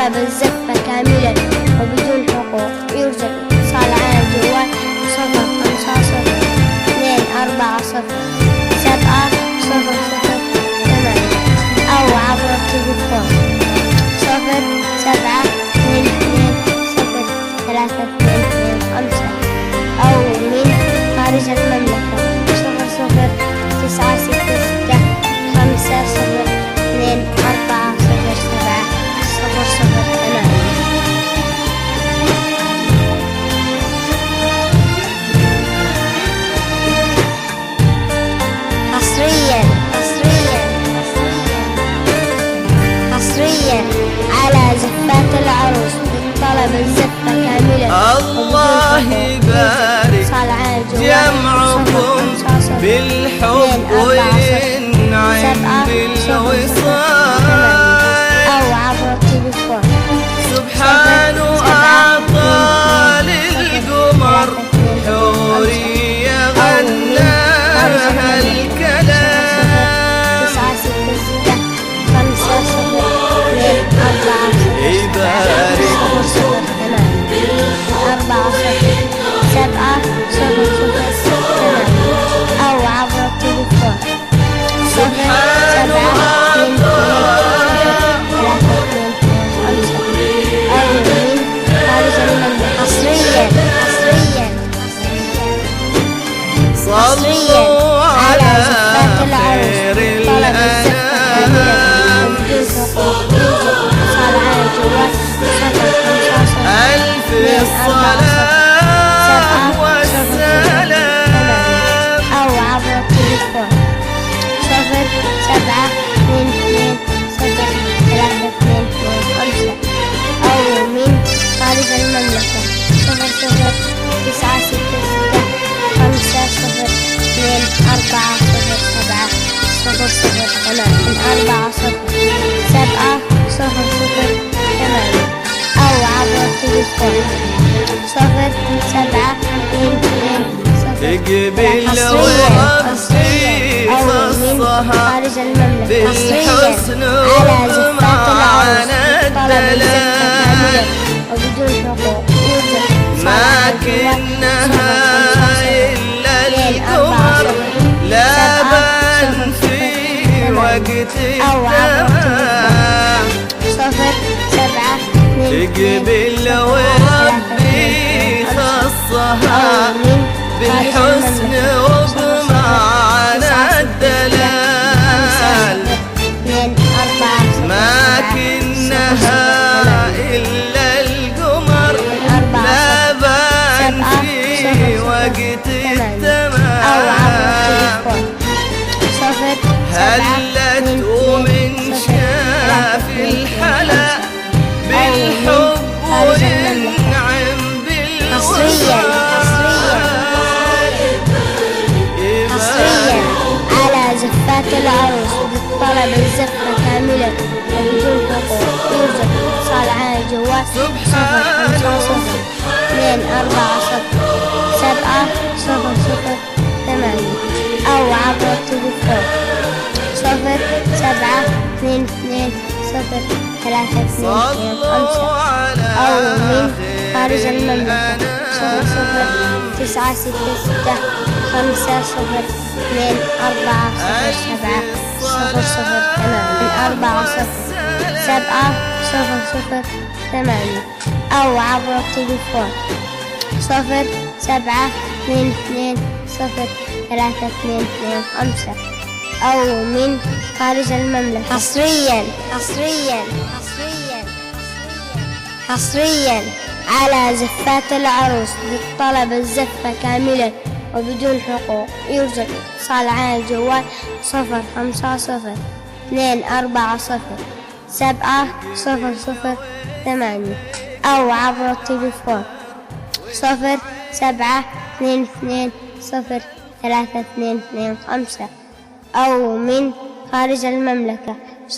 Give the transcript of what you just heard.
طلب الزفة كاملا وبدون حقوق يرجى الاتصال على الجوال 05400 أو عبر التليفون 072203205 أو من خارج المملكة 00966502407. حصريا على زفات العروس طلب الزفة كاملة الله يبارك جمعكم بالحب وينعم بالوصال أو عبر التليفون سبحانه أعطى للقمر حورية غناها الكلام يبارك 40700 أو عبر التليفون سبحانه حصريا على زفات العروس طلب الزفة اتصال على الجوال 055 ألف الصلاة والسلام أو عبر التليفون 072203205 أو من خارج المملكة 00966507408 أو عبر التليفون 07220 تقبل وربي خصها خارج المملكة بالحسن على زفات العروس الدلال وبدون حقوق ما كنها إلا القمر لا بان في وقت التمام تقبل وربي خصها بالحسن وبمعنى الدلال ما كنها إلا القمر لا بان في وقت التمام هلت ومن شاف الحلا بالحب وينعم بالوصال حصريا على زفات العروس طلب الزفة كاملة وبدون حقوق يرجى الاتصال على الجوال 052400700 أو عبر التليفون 072203205 أو من خارج المملكة 00966507408 أو عبر التليفون 072203205 أو من خارج المملكة حصريا على زفات العروس للطلب الزفة كاملا وبدون حقوق يرجى الاتصال على الجوال 050207008 أو عبر التليفون 072203205 أو من خارج المملكة 0096650